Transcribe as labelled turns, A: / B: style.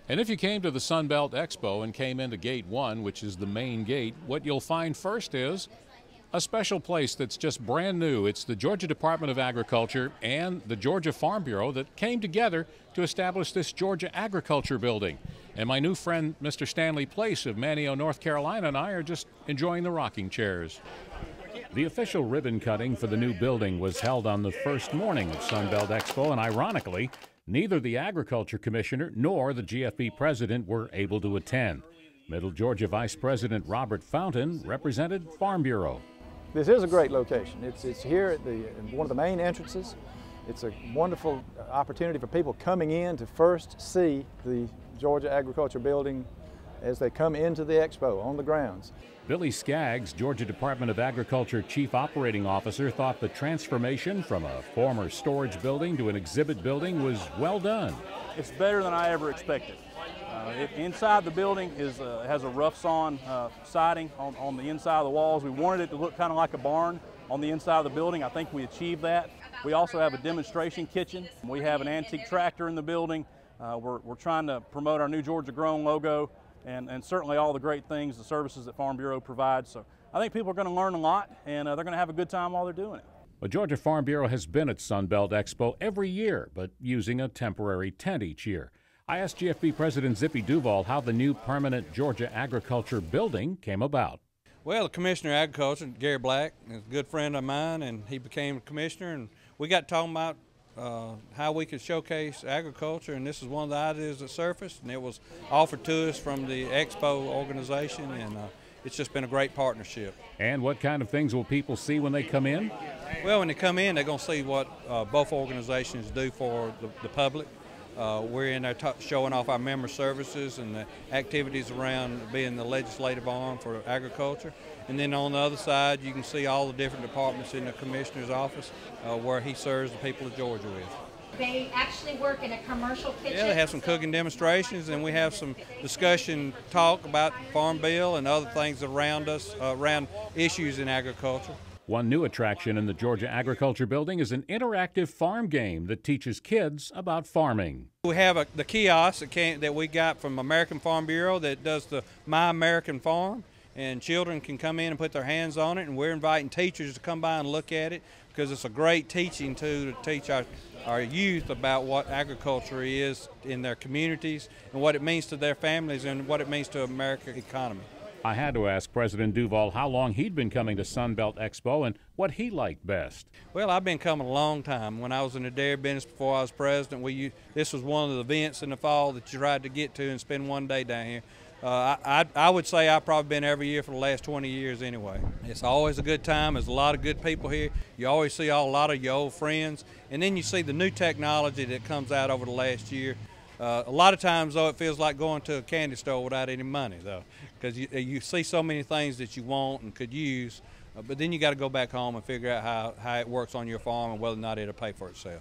A: And if you came to the Sunbelt Expo and came into Gate 1, which is the main gate, what you'll find first is a special place that's just brand new. It's the Georgia Department of Agriculture and the Georgia Farm Bureau that came together to establish this Georgia Agriculture Building. And my new friend, Mr. Stanley Place of Manteo, North Carolina, and I are just enjoying the rocking chairs. The official ribbon cutting for the new building was held on the first morning of Sunbelt Expo, and ironically, neither the Agriculture Commissioner nor the GFB President were able to attend. Middle Georgia Vice President Robert Fountain represented Farm Bureau.
B: This is a great location. It's here at one of the main entrances. It's a wonderful opportunity for people coming in to first see the Georgia Agriculture Building as they come into the expo on the grounds.
A: Billy Skaggs, Georgia Department of Agriculture Chief Operating Officer, thought the transformation from a former storage building to an exhibit building was well done.
C: It's better than I ever expected. Inside the building has a rough sawn siding on the inside of the walls. We wanted it to look kind of like a barn on the inside of the building. I think we achieved that. We also have a demonstration kitchen. We have an antique tractor in the building. We're trying to promote our new Georgia Grown logo and certainly all the great things, the services that Farm Bureau provides. So I think people are going to learn a lot, and they're going to have a good time while they're doing it.
A: The Georgia Farm Bureau has been at Sunbelt Expo every year, but using a temporary tent each year. I asked GFB President Zippy Duval how the new permanent Georgia Agriculture Building came about.
D: Well, the Commissioner of Agriculture, Gary Black, is a good friend of mine, and he became Commissioner, and we got talking about how we could showcase agriculture, and this is one of the ideas that surfaced, and it was offered to us from the Expo organization, and it's just been a great partnership.
A: And what kind of things will people see when they come in?
D: Well, when they come in, they're going to see what both organizations do for the public. We're in there showing off our member services and the activities around being the legislative arm for agriculture. And then on the other side, you can see all the different departments in the Commissioner's office where he serves the people of Georgia with.
E: They actually work in a commercial kitchen.
D: Yeah, they have some cooking demonstrations, and we have some discussion talk about Farm Bill and other things around us, around issues in agriculture.
A: One new attraction in the Georgia Agriculture Building is an interactive farm game that teaches kids about farming.
D: We have the kiosk that we got from American Farm Bureau that does the My American Farm, and children can come in and put their hands on it, and we're inviting teachers to come by and look at it because it's a great teaching tool to teach our youth about what agriculture is in their communities and what it means to their families and what it means to America's economy.
A: I had to ask President Duval how long he'd been coming to Sunbelt Expo and what he liked best.
D: Well, I've been coming a long time. When I was in the dairy business before I was president, this was one of the events in the fall that you tried to get to and spend one day down here. I would say I've probably been every year for the last 20 years anyway. It's always a good time. There's a lot of good people here. You always see a lot of your old friends, and then you see the new technology that comes out over the last year. A lot of times, though, it feels like going to a candy store without any money, though, because you see so many things that you want and could use, but then you got to go back home and figure out how it works on your farm and whether or not it'll pay for itself.